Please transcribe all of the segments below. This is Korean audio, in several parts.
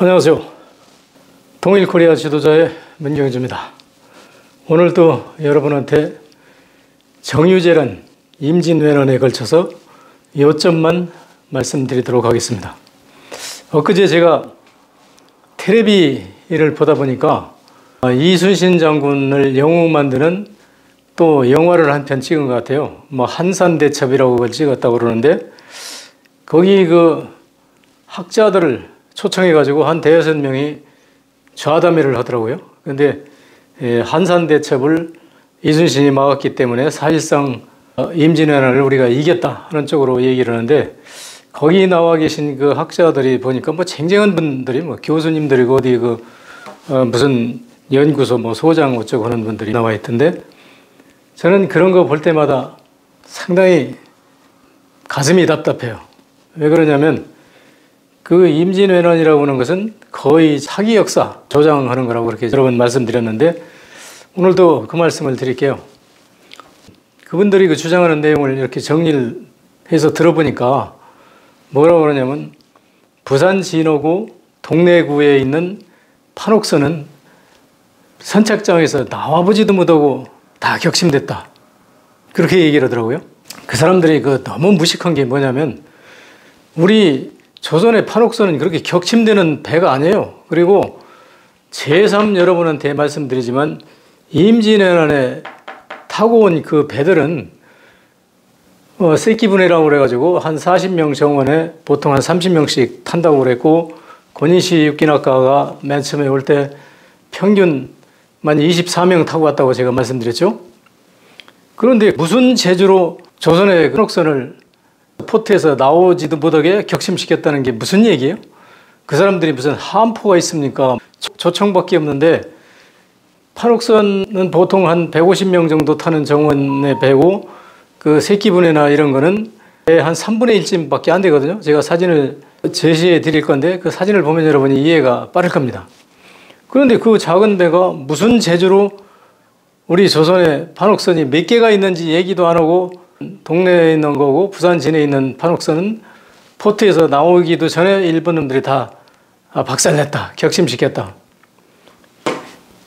안녕하세요. 동일코리아 지도자의 문경주입니다. 오늘도 여러분한테 정유재란 임진왜란에 걸쳐서 요점만 말씀드리도록 하겠습니다. 엊그제 제가 텔레비를 보다 보니까 이순신 장군을 영웅 만드는 또 영화를 한 편 찍은 것 같아요. 한산대첩이라고 그걸 찍었다고 그러는데 거기 그 학자들을 초청해가지고 한 대여섯 명이 좌담회를 하더라고요. 근데 한산대첩을 이순신이 막았기 때문에 사실상 임진왜란을 우리가 이겼다 하는 쪽으로 얘기를 하는데 거기 나와 계신 그 학자들이 보니까 쟁쟁한 분들이 교수님들이고 어디 무슨 연구소 소장 어쩌고 하는 분들이 나와 있던데 저는 그런 거 볼 때마다 상당히 가슴이 답답해요. 왜 그러냐면 그 임진왜란이라고 하는 것은 거의 사기 역사 조장하는 거라고 그렇게 여러 번 말씀드렸는데 오늘도 그 말씀을 드릴게요. 그분들이 그 주장하는 내용을 이렇게 정리를 해서 들어보니까 뭐라고 그러냐면 부산 진호구 동래구에 있는 판옥선은 선착장에서 나와보지도 못하고 다 격침됐다. 그렇게 얘기를 하더라고요. 그 사람들이 너무 무식한 게 뭐냐면 우리 조선의 판옥선은 그렇게 격침되는 배가 아니에요. 그리고 제3 여러분한테 말씀드리지만 임진왜란에 타고 온 그 배들은 새끼분해라고 그래가지고 한 40명 정원에 보통 한 30명씩 탄다고 그랬고 권인시 육기낙가가 맨 처음에 올 때 평균만 24명 타고 왔다고 제가 말씀드렸죠. 그런데 무슨 재주로 조선의 판옥선을 포트에서 나오지도 못하게 격침시켰다는 게 무슨 얘기예요? 그 사람들이 무슨 함포가 있습니까? 조청밖에 없는데 판옥선은 보통 한 150명 정도 타는 정원의 배고 그 새끼분해나 이런 거는 한 3분의 1쯤밖에 안 되거든요. 제가 사진을 제시해 드릴 건데 그 사진을 보면 여러분이 이해가 빠를 겁니다. 그런데 그 작은 배가 무슨 재주로 우리 조선의 판옥선이 몇 개가 있는지 얘기도 안 하고 동네에 있는 거고 부산 진해에 있는 판옥선은 포트에서 나오기도 전에 일본 놈들이 다 박살냈다. 격침시켰다.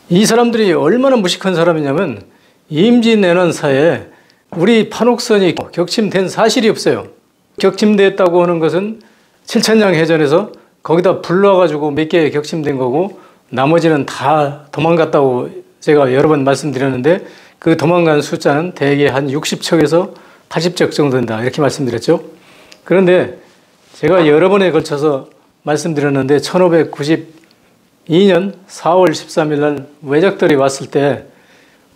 이 사람들이 얼마나 무식한 사람이냐면 임진왜란사에 우리 판옥선이 격침된 사실이 없어요. 격침됐다고 하는 것은 칠천량 해전에서 거기다 불러가지고 몇 개 격침된 거고 나머지는 다 도망갔다고 제가 여러 번 말씀드렸는데 그 도망간 숫자는 대개 한 60척에서 80척 정도 된다 이렇게 말씀드렸죠. 그런데 제가 여러 번에 걸쳐서 말씀드렸는데 1592년 4월 13일 날 외적들이 왔을 때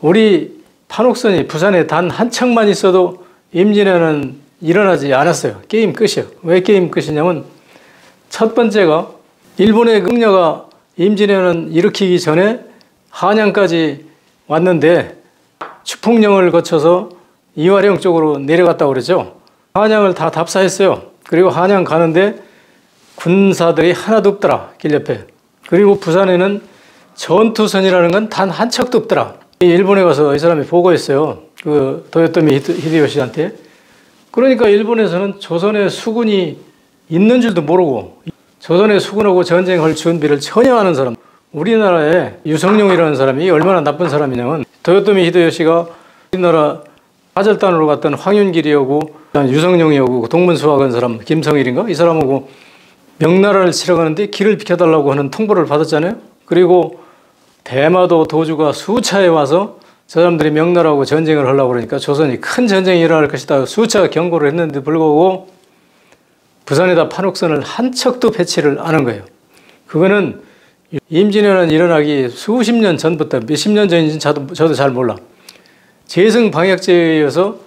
우리 판옥선이 부산에 단 한 척만 있어도 임진왜란은 일어나지 않았어요. 게임 끝이에요. 왜 게임 끝이냐면 첫 번째가 일본의 응려가 임진왜란 일으키기 전에 한양까지 왔는데 추풍령을 거쳐서 이화령 쪽으로 내려갔다고 그랬죠. 한양을 다 답사했어요. 그리고 한양 가는데 군사들이 하나도 없더라. 길 옆에. 그리고 부산에는 전투선이라는 건 단 한 척도 없더라. 일본에 가서 이 사람이 보고했어요. 그 도요토미 히데요시한테. 그러니까 일본에서는 조선의 수군이 있는 줄도 모르고 조선의 수군하고 전쟁할 준비를 전혀 하는 사람. 우리나라에 유성룡이라는 사람이 얼마나 나쁜 사람이냐면 도요토미 히데요시가 우리나라 하절단으로 갔던 황윤길이하고 유성룡이하고 동문수학한 사람 김성일인가? 이 사람하고 명나라를 치러 가는데 길을 비켜달라고 하는 통보를 받았잖아요. 그리고 대마도 도주가 수차에 와서 저 사람들이 명나라하고 전쟁을 하려고 그러니까 조선이 큰 전쟁이 일어날 것이다. 수차 경고를 했는데 불구하고 부산에다 판옥선을 한 척도 배치를 안 한 거예요. 그거는 임진왜란 일어나기 수십 년 전부터 몇십 년 전인지 저도 잘 몰라. 재승 방역제에 의해서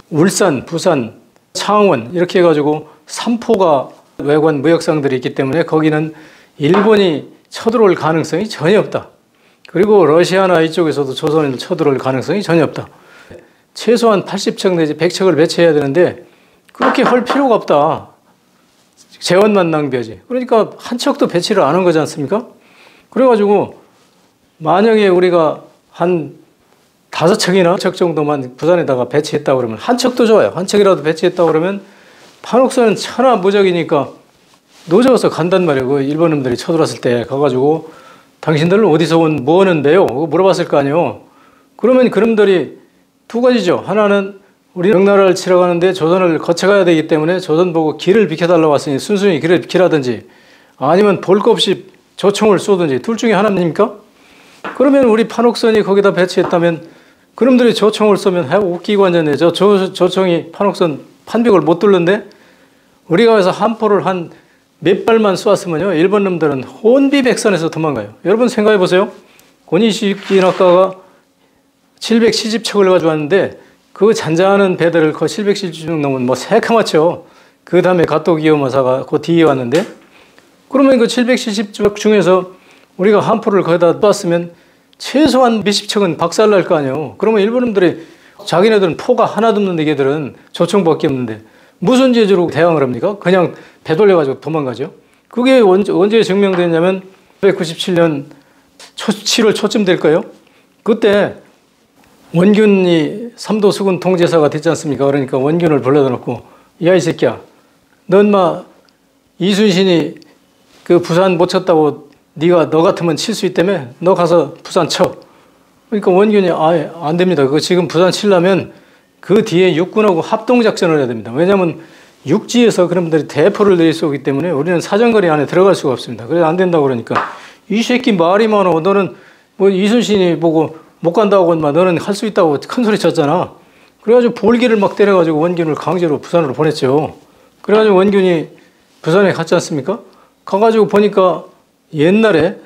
울산, 부산, 창원 이렇게 해가지고 3포가 외관 무역상들이 있기 때문에 거기는 일본이 쳐들어올 가능성이 전혀 없다. 그리고 러시아나 이쪽에서도 조선을 쳐들어올 가능성이 전혀 없다. 최소한 80척 내지 100척을 배치해야 되는데 그렇게 할 필요가 없다. 재원만 낭비하지. 그러니까 한 척도 배치를 안 한 거지 않습니까? 그래가지고 만약에 우리가 한 5척이나 척 정도만 부산에다가 배치했다고 그러면 한 척도 좋아요. 한 척이라도 배치했다고 그러면 판옥선은 천하무적이니까 노져서 간단 말이에요. 그 일본 놈들이 쳐들어왔을 때 가가지고 당신들은 어디서 뭐 하는데요? 물어봤을 거 아니에요. 그러면 그놈들이 두 가지죠. 하나는 우리 명나라를 치러 가는데 조선을 거쳐가야 되기 때문에 조선 보고 길을 비켜달라고 왔으니 순순히 길을 비키라든지 아니면 볼 거 없이 조총을 쏘든지 둘 중에 하나 아닙니까? 그러면 우리 판옥선이 거기다 배치했다면 그놈들이 조총을 쏘면 웃기고 앉았네. 조총이 판옥선 판벽을 못 뚫는데 우리가 와서 한포를 한 몇 발만 쏘았으면요. 일본 놈들은 혼비백산에서 도망가요. 여러분 생각해 보세요. 고니시키나카가 770척을 가지고 왔는데 그 잔잔한 배들을 그 770척 넘은 뭐 새카맣죠. 그 다음에 가토기요마사가 그 뒤에 왔는데 그러면 그 770척 중에서 우리가 한포를 거기다 쏘았으면 최소한 몇십 척은 박살날 거 아니에요. 그러면 일본 놈들이 자기네들은 포가 하나도 없는데 걔들은 조총밖에 없는데 무슨 재주로 대항을 합니까? 그냥 배돌려가지고 도망가죠. 그게 언제 증명됐냐면 1997년 7월 초쯤 될 거예요. 그때 원균이 삼도수군 통제사가 됐지 않습니까? 그러니까 원균을 불러다 놓고 야 이 새끼야 넌 마 이순신이 그 부산 못 쳤다고 너 같으면 칠 수 있다며? 너 가서 부산 쳐. 그러니까 원균이 안 됩니다. 그거 지금 부산 치려면 그 뒤에 육군하고 합동작전을 해야 됩니다. 왜냐하면 육지에서 그놈들이 대포를 내리쏘기 때문에 우리는 사정거리 안에 들어갈 수가 없습니다. 그래서 안 된다고 그러니까 이 새끼 말이 많어. 너는 뭐 이순신이 보고 못 간다고 너는 할 수 있다고 큰 소리 쳤잖아. 그래가지고 볼기를 막 때려가지고 원균을 강제로 부산으로 보냈죠. 그래가지고 원균이 부산에 갔지 않습니까? 가가지고 보니까 옛날에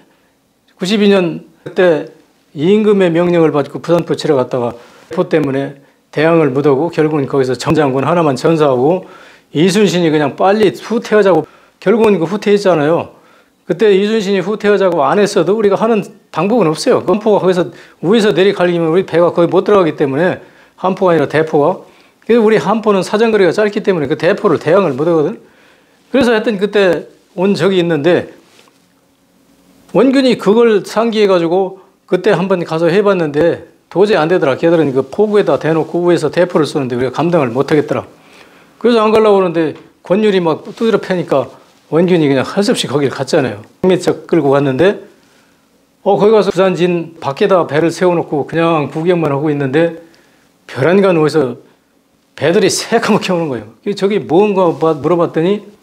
92년 그때 임금의 명령을 받고 부산포 치러 갔다가 포 때문에 대항을 못하고 결국은 거기서 전장군 하나만 전사하고 이순신이 그냥 빨리 후퇴하자고 결국은 그 후퇴했잖아요. 그때 이순신이 후퇴하자고 안 했어도 우리가 하는 방법은 없어요. 한포가 거기서 위에서 내리갈기면 우리 배가 거기 못 들어가기 때문에 한포가 아니라 대포가. 그래서 우리 한포는 사정거리가 짧기 때문에 그 대포를 대항을 못하거든. 그래서 하여튼 그때 온 적이 있는데 원균이 그걸 상기해가지고 그때 한번 가서 해봤는데 도저히 안 되더라. 걔들은 그 포구에다 대놓고 위에서 대포를 쏘는데 우리가 감당을 못 하겠더라. 그래서 안 가려고 그러는데 권율이 막 두드려 패니까 원균이 그냥 할 수 없이 거기를 갔잖아요. 몇 척 끌고 갔는데 거기 가서 부산진 밖에다 배를 세워놓고 그냥 구경만 하고 있는데 벼란간 어디서 배들이 새까맣게 오는 거예요. 저기 뭔가 물어봤더니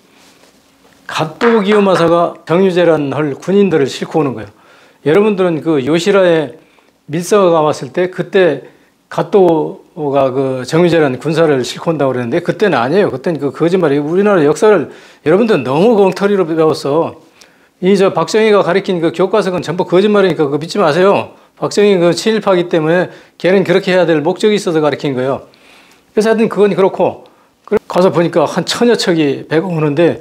갓도기요마사가 정유재란 할 군인들을 싣고 오는 거예요. 여러분들은 그 요시라에 밀서가 왔을 때 그때 갓도가 그 정유재라는 군사를 싣고 온다고 그랬는데 그때는 아니에요. 그때는 그 거짓말이에요. 우리나라 역사를 여러분들은 너무 엉터리로 배웠어. 박정희가 가리킨 그 교과서는 전부 거짓말이니까 그거 믿지 마세요. 박정희 그 친일파기 때문에 걔는 그렇게 해야 될 목적이 있어서 가리킨 거예요. 그래서 하여튼 그건 그렇고 가서 보니까 한 1000여 척이 배가 오는데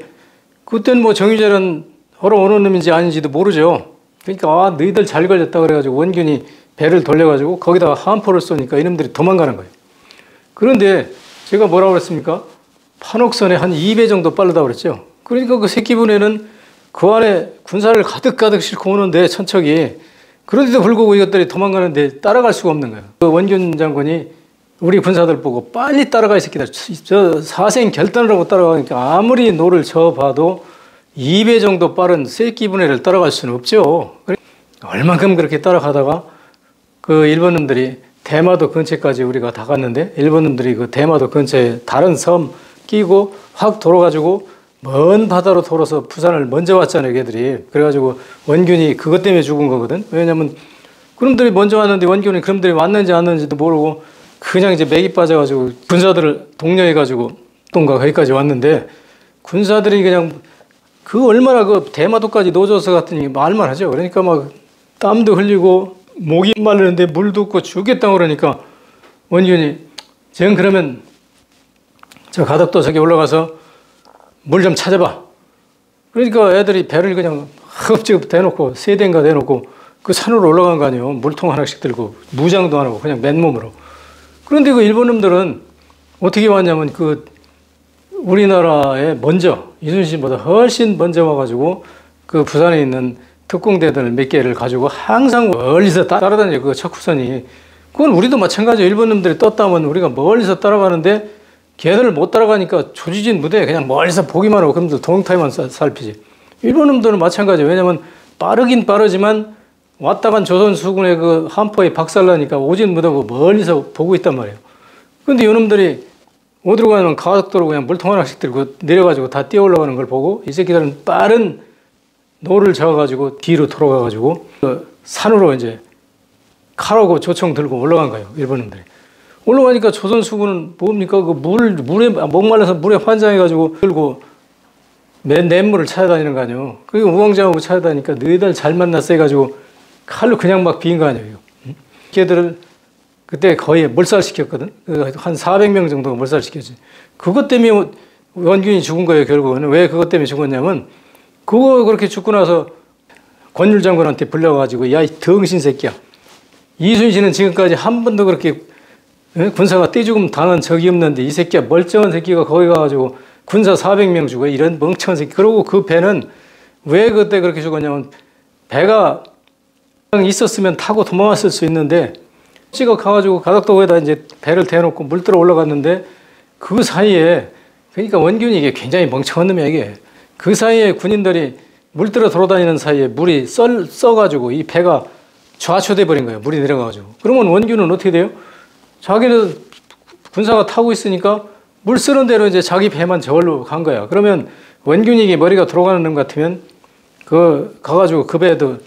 그때는 뭐 정유재는 얼어오는 놈인지 아닌지도 모르죠. 그러니까 너희들 잘 걸렸다 그래가지고 원균이 배를 돌려가지고 거기다가 한포를 쏘니까 이놈들이 도망가는 거예요. 그런데 제가 뭐라고 그랬습니까? 판옥선에 한 2배 정도 빠르다고 그랬죠. 그러니까 그 새끼분에는 그 안에 군사를 가득가득 싣고 오는데 천척이 그런데도 불구하고 이것들이 도망가는데 따라갈 수가 없는 거예요. 그 원균 장군이 우리 군사들 보고 빨리 따라가 이 새끼들 저 사생 결단을 하고 따라가니까 아무리 노를 쳐봐도 2배 정도 빠른 새끼분해를 따라갈 수는 없죠. 얼만큼 그렇게 따라가다가 그 일본 놈들이 대마도 근처까지 우리가 다 갔는데 일본 놈들이 그 대마도 근처에 다른 섬 끼고 확 돌아가지고 먼 바다로 돌아서 부산을 먼저 왔잖아요, 걔들이. 그래가지고 원균이 그것 때문에 죽은 거거든. 왜냐면 그놈들이 먼저 왔는데 원균이 그놈들이 왔는지 안 왔는지도 모르고 그냥 이제 맥이 빠져가지고 군사들을 독려해가지고 똥가 거기까지 왔는데 군사들이 그냥 그 얼마나 그 대마도까지 노져서 갔더니 말만 하죠. 그러니까 막 땀도 흘리고 목이 마르는데 물도 없고 죽겠다고 그러니까 원균이 전 그러면 저 가덕도 저기 올라가서 물 좀 찾아봐. 그러니까 애들이 배를 그냥 흡집 대놓고 세 대인가 대놓고 그 산으로 올라간 거 아니에요. 물통 하나씩 들고 무장도 안 하고 그냥 맨몸으로. 그런데 그 일본 놈들은 어떻게 왔냐면 그 우리나라에 먼저 이순신보다 훨씬 먼저 와가지고 그 부산에 있는 특공대들 몇 개를 가지고 항상 멀리서 따라다녀요. 그 척후선이. 그건 우리도 마찬가지예요. 일본 놈들이 떴다면 우리가 멀리서 따라가는데 걔들을 못 따라가니까 조지진 무대에 그냥 멀리서 보기만 하고 그놈들 동영타에만 살피지. 일본 놈들은 마찬가지예요. 왜냐면 빠르긴 빠르지만 왔다 간 조선 수군의 그 한포에 박살나니까 오진 못하고 멀리서 보고 있단 말이에요. 근데 이놈들이 어디로 가면 가덕도로 그냥 물통 하나씩 들고 내려가지고 다 뛰어 올라가는 걸 보고 이 새끼들은 빠른 노를 저어가지고 뒤로 돌아가가지고 그 산으로 이제 칼하고 조총 들고 올라간 거예요. 일본 놈들이. 올라가니까 조선 수군은 뭡니까? 그 물에 목말라서 물에 환장해가지고 들고 냇물을 찾아다니는 거 아니에요. 그게 우왕좌왕하고 찾아다니니까 너희들 잘 만났어 해가지고 칼로 그냥 막 비인 거 아니에요. 걔들을 그때 거의 몰살시켰거든. 한 400명 정도가 몰살시켰지. 그것 때문에 원균이 죽은 거예요, 결국은. 왜 그것 때문에 죽었냐면, 그거 그렇게 죽고 나서 권율 장군한테 불려가지고, 야, 이 덩신 새끼야. 이순신은 지금까지 한 번도 그렇게 군사가 떼죽음 당한 적이 없는데, 이 새끼야, 멀쩡한 새끼가 거기 가가지고 군사 400명 죽어. 이런 멍청한 새끼. 그리고 그 배는 왜 그때 그렇게 죽었냐면, 배가 있었으면 타고 도망갔을 수 있는데, 찍어 가가지고 가덕도에다 이제 배를 대놓고 물 들어 올라갔는데 그 사이에 그러니까 원균이 이게 굉장히 멍청한 놈이야 이게. 그 사이에 군인들이 물 들어 돌아다니는 사이에 물이 써가지고 이 배가 좌초돼 버린 거예요. 물이 내려가가지고. 그러면 원균은 어떻게 돼요? 자기는 군사가 타고 있으니까 물 쓰는 대로 이제 자기 배만 저걸로 간 거야. 그러면 원균이 이게 머리가 돌아가는 놈 같으면 그 가가지고 그 배도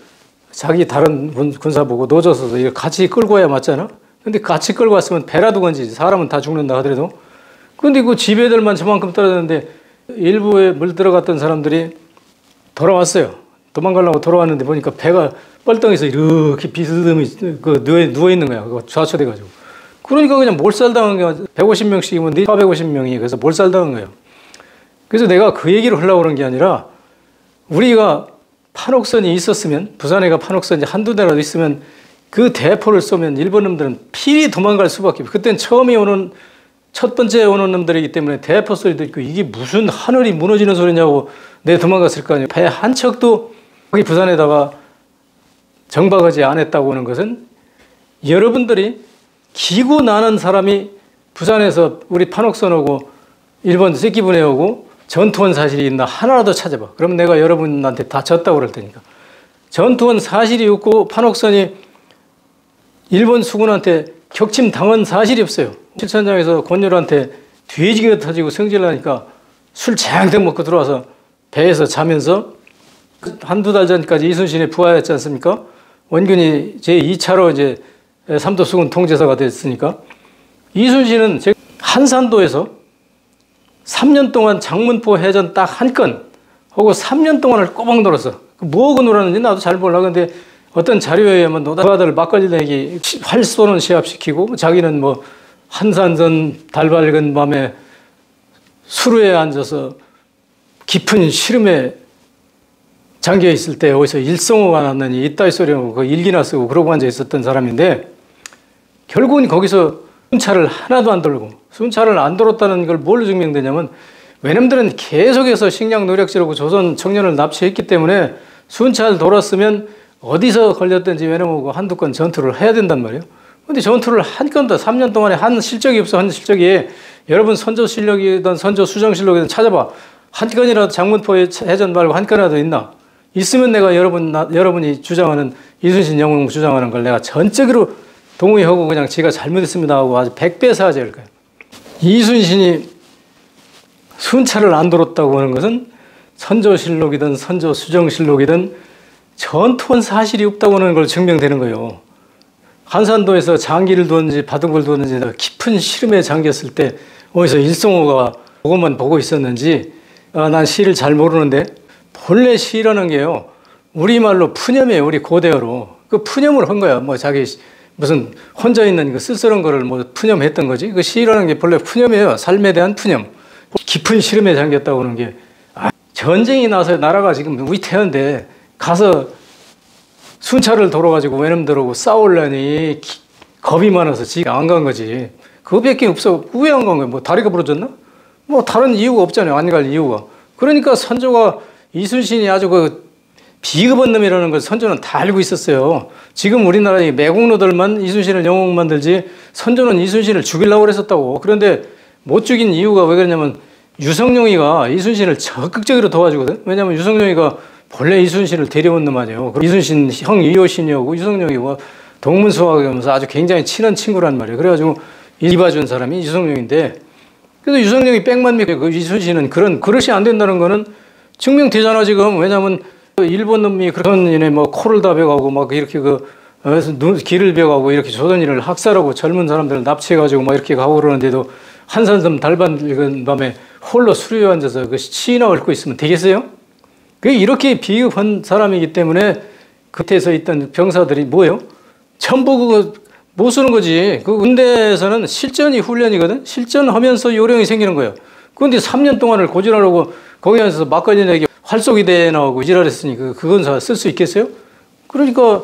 자기 다른 군사 보고 노져서 이거 같이 끌고 와야 맞잖아? 근데 같이 끌고 왔으면 배라도 건지지. 사람은 다 죽는다 하더라도. 근데 그 지배들만 저만큼 떨어졌는데 일부에 물 들어갔던 사람들이 돌아왔어요. 도망가려고 돌아왔는데 보니까 배가 뻘덩이에서 이렇게 비스듬히 그 누워있는 거야. 그거 좌초돼가지고. 그러니까 그냥 몰살당한 게 150명씩이면 450명이 그래서 몰살당한 거예요. 그래서 내가 그 얘기를 하려고 그런 게 아니라 우리가 판옥선이 있었으면 부산에가 판옥선이 한두 대라도 있으면 그 대포를 쏘면 일본 놈들은 필히 도망갈 수밖에 없어요. 그때는 첫 번째 오는 놈들이기 때문에 대포 소리도 있고 이게 무슨 하늘이 무너지는 소리냐고 내 도망갔을 거 아니에요. 배 한 척도 거기 부산에다가 정박하지 않았다고 하는 것은 여러분들이 기고 나는 사람이 부산에서 우리 판옥선 오고 일본 새끼분해 오고 전투원 사실이 있나 하나라도 찾아봐. 그러면 내가 여러분한테 다 졌다고 그럴 테니까. 전투원 사실이 없고 판옥선이 일본 수군한테 격침 당한 사실이 없어요. 실천장에서 권율한테 돼지가 터지고 성질나니까 술 쟁득 먹고 들어와서 배에서 자면서 한두 달 전까지 이순신이 부하였지 않습니까? 원균이 제2차로 이제 삼도 수군 통제사가 됐으니까 이순신은 한산도에서 3년 동안 장문포 해전 딱 한 건 하고 3년 동안을 꼬박 놀았어. 뭐하고 놀았는지 나도 잘 몰라. 근데 어떤 자료에 의하면 노다들 막걸리 내기 활 쏘는 시합시키고 자기는 뭐 한산전 달 밝은 밤에 수루에 앉아서 깊은 시름에 잠겨 있을 때 어디서 일성호가 났느니 이따위 소리하고 그 일기나 쓰고 그러고 앉아 있었던 사람인데 결국은 거기서 순찰을 하나도 안 돌고 순찰을 안 돌았다는 걸 뭘로 증명되냐면 외놈들은 계속해서 식량 노력지르고 조선 청년을 납치했기 때문에 순찰 돌았으면 어디서 걸렸든지 외놈하고 한두 건 전투를 해야 된단 말이에요. 근데 전투를 한 건도 3년 동안에 한 실적이 없어. 한 실적이 여러분 선조 실력이든 선조 수정 실력이든 찾아봐. 한 건이라도 장문포의 해전 말고 한 건이라도 있나? 있으면 내가 여러분이 주장하는 이순신 영웅 주장하는 걸 내가 전적으로 동의하고 그냥 제가 잘못했습니다 하고 아주 100배 사죄할 거예요. 이순신이 순찰을 안 돌았다고 하는 것은 선조실록이든 선조수정실록이든 전투원 사실이 없다고 하는 걸 증명되는 거예요. 한산도에서 장기를 두었는지 바둑을 두었는지 깊은 시름에 잠겼을 때 어디서 일성호가 그것만 보고 있었는지 난 시를 잘 모르는데 본래 시라는 게요. 우리말로 푸념이에요. 우리 고대어로. 그 푸념을 한 거야. 뭐 자기 무슨 혼자 있는 그 쓸쓸한 거를 뭐 푸념했던 거지. 그 시라는 게 본래 푸념이에요. 삶에 대한 푸념. 깊은 시름에 잠겼다고 하는 게 전쟁이 나서 나라가 지금 위태한데 가서 순찰을 돌아가지고 외놈들하고 싸우려니 겁이 많아서 지가 안 간 거지. 그거밖에 없어. 왜 안 간 거야? 뭐 다리가 부러졌나? 뭐 다른 이유가 없잖아요. 안 갈 이유가. 그러니까 선조가 이순신이 아주 그 비겁한 놈이라는 걸 선조는 다 알고 있었어요. 지금 우리나라의 매국노들만 이순신을 영웅 만들지 선조는 이순신을 죽이려고 그랬었다고. 그런데 못 죽인 이유가 왜 그러냐면 유성룡이가 이순신을 적극적으로 도와주거든. 왜냐면 유성룡이가 본래 이순신을 데려온 놈 아니에요. 이순신 형 이효신이었고 유성룡이 동문수학하면서 아주 굉장히 친한 친구란 말이에요. 그래가지고 이봐준 사람이 유성룡인데, 그래서 유성룡이 백만 믿고 그 이순신은 그런 그릇이 안 된다는 거는 증명되잖아 지금. 왜냐면 일본 놈이 그런 인에 뭐 코를 다 베가고 막 이렇게 길을 베가고 이렇게 조선인을 학살하고 젊은 사람들을 납치해가지고 막 이렇게 가고 그러는데도 한산섬 달반 읽은 밤에 홀로 수료에 앉아서 그 시나 읊고 있으면 되겠어요? 그 이렇게 비겁한 사람이기 때문에 그때서 있던 병사들이 뭐예요? 전부 그거 못 쓰는 거지. 그 군대에서는 실전이 훈련이거든. 실전하면서 요령이 생기는 거예요. 그런데 3년 동안을 고지하려고 거기 앉아서 막걸리 내기 활쏘기대회 나오고 지랄했으니 그건 쓸 수 있겠어요? 그러니까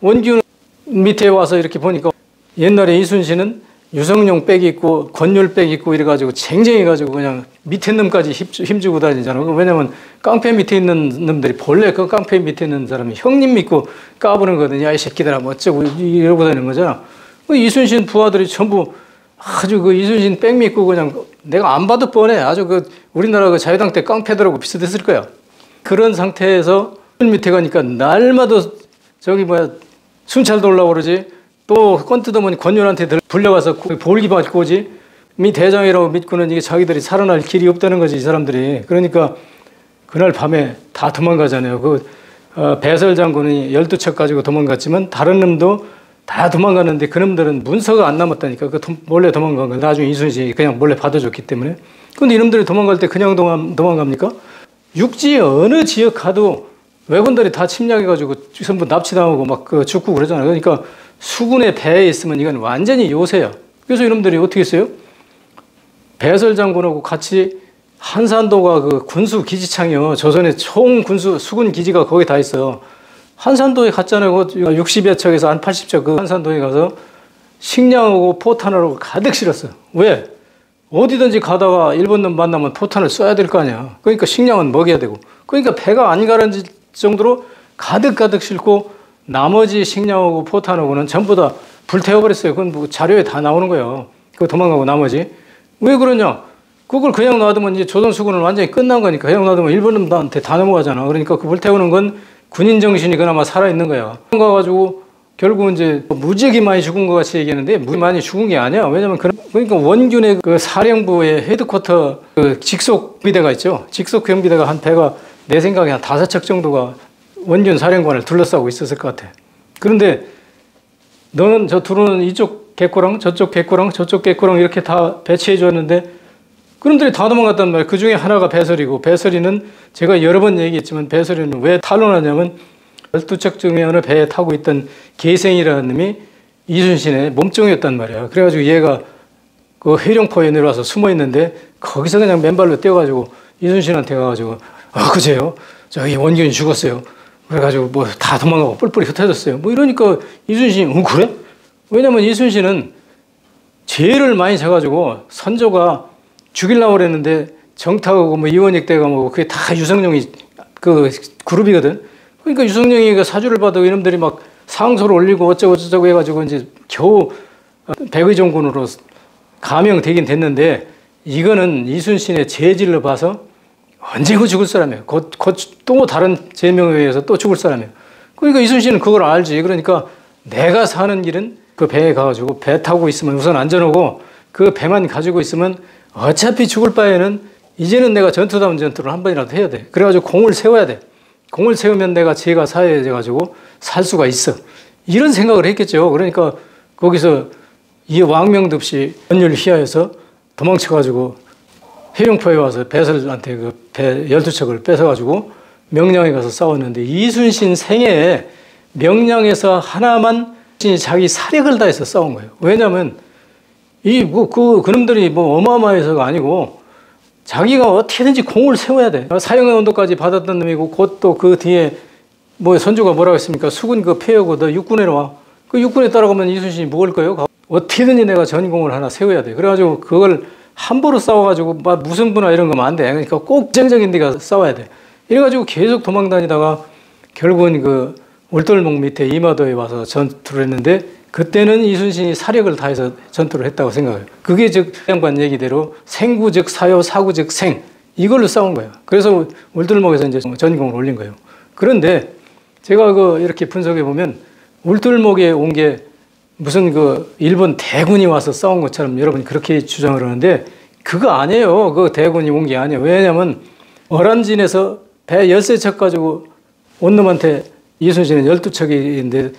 원균 밑에 와서 이렇게 보니까 옛날에 이순신은 유성룡 빽 있고 권율 빽 있고 이래가지고 쟁쟁해가지고 그냥 밑에 놈까지 힘주고 다니잖아. 왜냐면 깡패 밑에 있는 놈들이 본래 그 깡패 밑에 있는 사람이 형님 믿고 까부는 거거든요. 야, 이 새끼들아 뭐 어쩌고 이러고 다니는 거잖아. 이순신 부하들이 전부 아주 그 이순신 빽 믿고 그냥 내가 안 봐도 뻔해. 아주 우리나라 그 자유당 때 깡패들하고 비슷했을 거야. 그런 상태에서 밑에 가니까 날마다 순찰도 올라오고 그러지. 또 건 뜯어보니 권율한테 불려가서 볼기 받고 오지. 미 대장이라고 믿고는 이게 자기들이 살아날 길이 없다는 거지, 이 사람들이. 그러니까 그날 밤에 다 도망가잖아요. 배설 장군이 12척 가지고 도망갔지만 다른 놈도 다 도망갔는데 그 놈들은 문서가 안 남았다니까. 몰래 도망간 거. 나중에 이순신이 그냥 몰래 받아줬기 때문에. 근데 이놈들이 도망갈 때 그냥 도망갑니까? 육지의 어느 지역 가도 왜군들이 다 침략해가지고 전부 납치당하고 막 죽고 그러잖아요. 그러니까 수군의 배에 있으면 이건 완전히 요새야. 그래서 이놈들이 어떻게 했어요? 배설 장군하고 같이 한산도가 그 군수 기지창이요. 조선의 총 군수 수군 기지가 거기 다 있어요. 한산도에 갔잖아요. 60여 척에서 한 80척 그 한산도에 가서 식량하고 포탄하고 가득 실었어요. 왜? 어디든지 가다가 일본 놈 만나면 포탄을 쏴야 될 거 아니야. 그러니까 식량은 먹여야 되고. 그러니까 배가 안 가라앉을 정도로 가득 싣고 나머지 식량하고 포탄하고는 전부 다 불태워버렸어요. 그건 뭐 자료에 다 나오는 거예요. 그거 도망가고 나머지. 왜 그러냐? 그걸 그냥 놔두면 이제 조선 수군은 완전히 끝난 거니까 그냥 놔두면 일본 놈들한테 다 넘어가잖아. 그러니까 그 불태우는 건 군인 정신이 그나마 살아있는 거야. 가가지고 결국 이제 무지하게 많이 죽은 것 같이 얘기하는데 많이 죽은 게 아니야. 왜냐면 그러니까 원균의 그 사령부의 헤드쿼터 그 직속 비대가 있죠. 직속 경비대가 한 배가 내 생각에 한 5척 정도가 원균 사령관을 둘러싸고 있었을 것 같아. 그런데 너는 저 둘은 이쪽 개코랑 저쪽 개코랑 저쪽 개코랑 이렇게 다 배치해 줬는데 그놈들이 다 도망갔단 말이야. 그 중에 하나가 배설이고, 배설이는 제가 여러 번 얘기했지만 배설이는 왜 탄론하냐면 12척 중에 어느 배에 타고 있던 계생이라는 놈이 이순신의 몸종이었단 말이야. 그래가지고 얘가 그 회룡포에 내려와서 숨어 있는데 거기서 그냥 맨발로 뛰어가지고 이순신한테 가가지고 그제요? 저기 원균이 죽었어요. 그래가지고 뭐 다 도망가고 뿔뿔이 흩어졌어요. 뭐 이러니까 이순신이 그래? 왜냐면 이순신은 죄를 많이 져가지고 선조가 죽이려고 그랬는데 정탁하고 뭐 이원익 대가 뭐 그게 다 유성룡이 그 그룹이거든. 그러니까 유성룡이 그 사주를 받고 이놈들이 막 상소를 올리고 어쩌고 해가지고 이제 겨우 백의종군으로 가명되긴 됐는데 이거는 이순신의 재질로 봐서 언제고 죽을 사람이에요. 곧 또 다른 제명에 의해서 또 죽을 사람이에요. 그러니까 이순신은 그걸 알지. 그러니까 내가 사는 길은 그 배에 가가지고 배 타고 있으면 우선 안전하고 그 배만 가지고 있으면 어차피 죽을 바에는 이제는 내가 전투다운 전투를 한 번이라도 해야 돼. 그래가지고 공을 세워야 돼. 공을 세우면 내가 제가 사회해가지고 살 수가 있어. 이런 생각을 했겠죠. 그러니까 거기서 이 왕명도 없이 권율 휘하에서 도망쳐가지고 회룡포에 와서 배설한테 그 배 12척을 뺏어가지고 명량에 가서 싸웠는데 이순신 생애에 명량에서 하나만 자기 사력을 다해서 싸운 거예요. 왜냐하면 그놈들이 뭐 어마어마해서가 아니고 자기가 어떻게든지 공을 세워야 돼. 사형의 언도까지 받았던 놈이고 곧 또 그 뒤에 뭐 선조가 뭐라고 했습니까? 수군 그 폐하고 너 육군에 와. 그 육군에 따라가면 이순신이 먹을 거예요. 어떻게든지 내가 전공을 하나 세워야 돼. 그래가지고 그걸 함부로 싸워가지고 막 무승부나 이런 거면 안 돼. 그러니까 꼭 정적인 데가 싸워야 돼. 이래가지고 계속 도망다니다가 결국은 그 울돌목 밑에 이마도에 와서 전투를 했는데 그때는 이순신이 사력을 다해서 전투를 했다고 생각해요. 그게 즉 양반 얘기대로 생구 즉 사요, 사구 즉 생, 이걸로 싸운 거예요. 그래서 울들목에서 이제 전공을 올린 거예요. 그런데 제가 이렇게 분석해 보면 울들목에 온 게 무슨 일본 대군이 와서 싸운 것처럼 여러분이 그렇게 주장을 하는데 그거 아니에요. 그 대군이 온 게 아니에요. 왜냐하면 어란진에서 배 13척 가지고 온 놈한테 이순신은 12척인데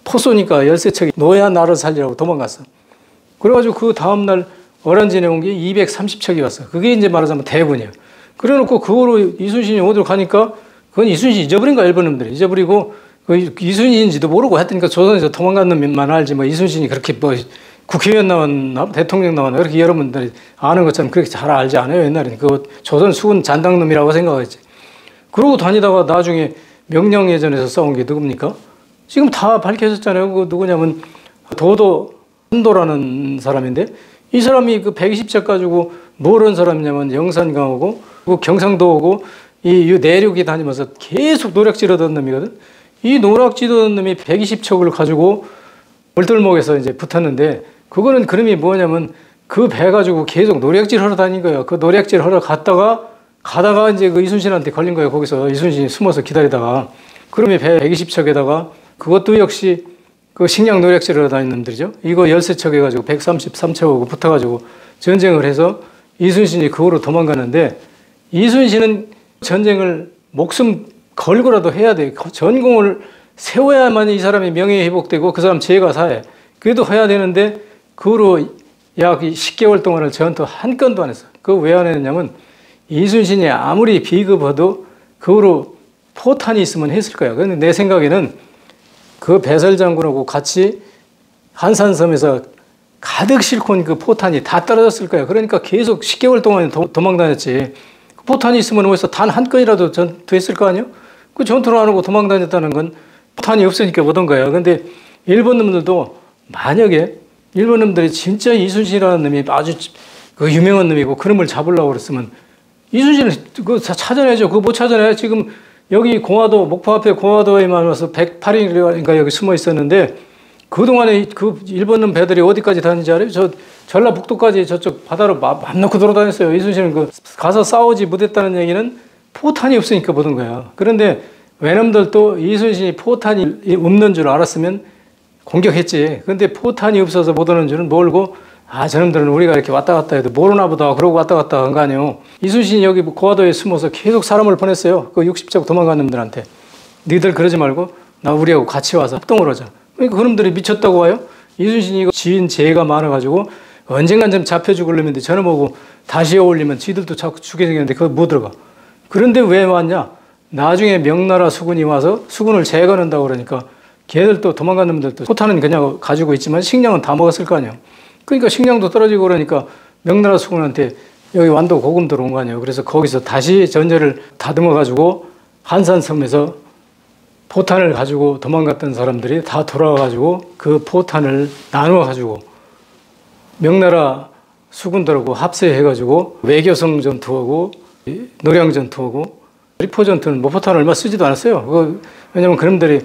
포 쏘니까 13척이 너야 나를 살리라고 도망갔어. 그래가지고 그 다음날 어란진에 온 게 230척이 왔어. 그게 이제 말하자면 대군이에요. 그래 놓고 그거로 이순신이 어디로 가니까 그건 이순신이 잊어버린 거야. 일본 놈들이 잊어버리고 이순신인지도 모르고 했더니까 조선에서 도망간 놈만 알지 뭐 이순신이 그렇게 뭐 국회의원 나왔나 대통령 나왔나 그렇게 여러분들이 아는 것처럼 그렇게 잘 알지 않아요. 옛날에는 그 조선 수군 잔당놈이라고 생각했지. 그러고 다니다가 나중에 명량해전에서 싸운 게 누굽니까? 지금 다 밝혀졌잖아요. 그 누구냐면 한도라는 사람인데 이 사람이 그 120척 가지고 뭘 한 사람이냐면 영산강하고 그 경상도하고 이 내륙에 다니면서 계속 노략질하던 놈이거든. 이 노략질하던 놈이 120척을 가지고 울들목에서 이제 붙었는데 그거는 그림이 뭐냐면 그 배 가지고 계속 노략질 하러 다닌 거예요. 그 노략질 하러 가다가 이제 그 이순신한테 걸린 거예요. 거기서 이순신이 숨어서 기다리다가 그러면 배 120척에다가 그것도 역시 그 식량 노략질을 하러 다니는 놈들이죠. 이거 13척 해가지고 133척하고 붙어가지고 전쟁을 해서 이순신이 그거로 도망가는데 이순신은 전쟁을 목숨 걸고라도 해야 돼. 전공을 세워야만 이 사람의 명예 회복되고 그 사람 죄가 사해. 그래도 해야 되는데 그거로 약 10개월 동안을 전투 한 건도 안 했어. 그거 왜 안 했냐면 이순신이 아무리 비겁해도 그거로 포탄이 있으면 했을 거야. 그런데 내 생각에는 그 배설장군하고 같이 한산섬에서 가득 싣고 그 포탄이 다 떨어졌을 거야. 그러니까 계속 10개월 동안 도망 다녔지. 포탄이 있으면 어디서 단 한 건이라도 전투했을 거 아니에요? 그 전투를 안 하고 도망 다녔다는 건 포탄이 없으니까 못 온 거야. 근데 일본 놈들도 만약에 일본 놈들이 진짜 이순신이라는 놈이 아주 그 유명한 놈이고 그놈을 잡으려고 그랬으면 이순신을 그거 찾아내죠. 그거 못 찾아내. 지금 여기 공화도, 목포 앞에 공화도에만 와서 108일인가 여기 숨어 있었는데 그동안에 그 일본 놈 배들이 어디까지 다니는지 알아요? 저 전라북도까지 저쪽 바다로 맘 놓고 돌아다녔어요. 이순신은 그 가서 싸우지 못했다는 얘기는 포탄이 없으니까 못 온 거야. 그런데 외놈들도 이순신이 포탄이 없는 줄 알았으면 공격했지. 근데 포탄이 없어서 못 오는 줄은 모르고 저놈들은 우리가 이렇게 왔다 갔다 해도 모르나 보다 그러고 왔다 갔다 한 거 아니에요. 이순신이 여기 고화도에 숨어서 계속 사람을 보냈어요. 그 60척 도망간 놈들한테. 너희들 그러지 말고 나 우리하고 같이 와서 합동을 하자. 그러니까 그놈들이 미쳤다고 와요. 이순신이 이거 지은 죄가 많아가지고 언젠간 좀 잡혀 죽으려는데 저놈하고 다시 어울리면 지들도 자꾸 죽게 생겼는데 그거 못 들어가. 그런데 왜 왔냐? 나중에 명나라 수군이 와서 수군을 제거한다고 그러니까 걔들도 도망간 놈들도 포탄은 그냥 가지고 있지만 식량은 다 먹었을 거 아니에요. 그러니까 식량도 떨어지고 그러니까 명나라 수군한테 여기 완도 고금 들어온 거 아니에요. 그래서 거기서 다시 전제를 다듬어가지고 한산섬에서 포탄을 가지고 도망갔던 사람들이 다 돌아와가지고 그 포탄을 나누어가지고 명나라 수군들하고 합세해가지고 외교성 전투하고 노량 전투하고 리포 전투는 뭐 포탄을 얼마 쓰지도 않았어요. 왜냐면 그놈들이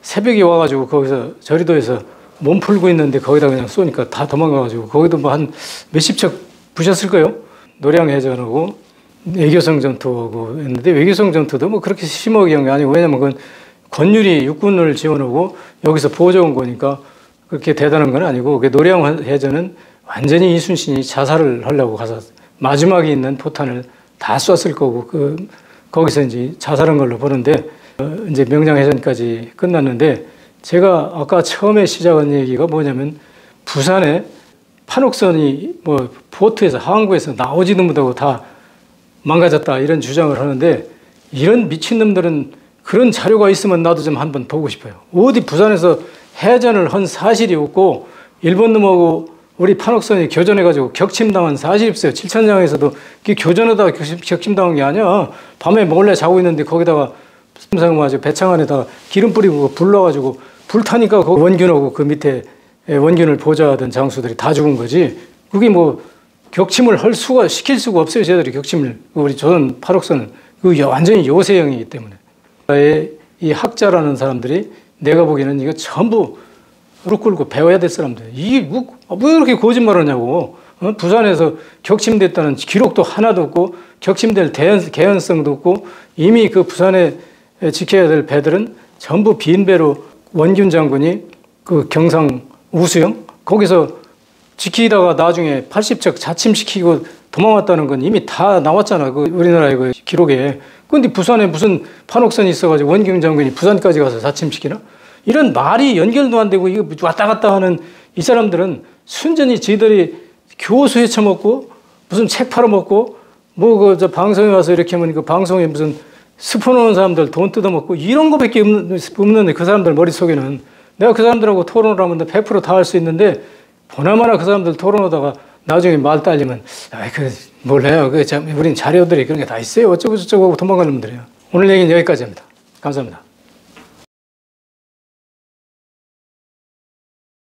새벽에 와가지고 거기서 저리도에서 몸 풀고 있는데 거기다 그냥 쏘니까 다 도망가가지고 거기도 뭐 한 몇십 척 부셨을 거예요. 노량 해전하고 외교성 전투하고 했는데 외교성 전투도 뭐 그렇게 심하게 한 게 아니고 왜냐면 그건 권율이 육군을 지원하고 여기서 보조온 거니까 그렇게 대단한 건 아니고 그 노량 해전은 완전히 이순신이 자살을 하려고 가서 마지막에 있는 포탄을 다 쐈을 거고 거기서 이제 자살한 걸로 보는데 이제 명량해전까지 끝났는데 제가 아까 처음에 시작한 얘기가 뭐냐면 부산에 판옥선이 뭐 포트에서 항구에서 나오지도 못하고 다 망가졌다 이런 주장을 하는데 이런 미친놈들은 그런 자료가 있으면 나도 좀 한번 보고 싶어요. 어디 부산에서 해전을 한 사실이 없고 일본 놈하고 우리 판옥선이 교전해가지고 격침당한 사실이 없어요. 칠천장에서도 교전하다가 격침당한 게 아니야. 밤에 몰래 자고 있는데 거기다가 배창 안에다가 기름 뿌리고 불러가지고 불타니까 그 원균하고 그 밑에 원균을 보좌하던 장수들이 다 죽은 거지. 그게 뭐 격침을 시킬 수가 없어요. 쟤들이 격침을. 우리 조선 판옥선은 그 완전히 요새형이기 때문에. 이 학자라는 사람들이 내가 보기에는 이거 전부 무릎 꿇고 배워야 될 사람들. 이게 왜 이렇게 거짓말을 하냐고. 부산에서 격침됐다는 기록도 하나도 없고 격침될 개연성도 없고 이미 그 부산에 지켜야 될 배들은 전부 빈 배로 원균 장군이 그 경상 우수영 거기서 지키다가 나중에 80척 자침시키고 도망왔다는 건 이미 다 나왔잖아. 그 우리나라의 그 기록에. 근데 부산에 무슨 판옥선이 있어가지고 원균 장군이 부산까지 가서 자침시키나? 이런 말이 연결도 안 되고 이거 왔다 갔다 하는 이 사람들은 순전히 지들이 교수에 처먹고 무슨 책 팔아먹고 뭐 그 저 방송에 와서 이렇게 하면 그 방송에 무슨 스포 놓은 사람들 돈 뜯어먹고 이런 거밖에 없는데 그 사람들 머릿속에는 내가 그 사람들하고 토론을 하면 100% 다 할 수 있는데 보나마나 그 사람들 토론하다가 나중에 말 딸리면 몰라요. 우린 자료들이 그런 게 다 있어요. 어쩌고 저쩌고 하고 도망가는 놈들이에요. 오늘 얘기는 여기까지입니다. 감사합니다.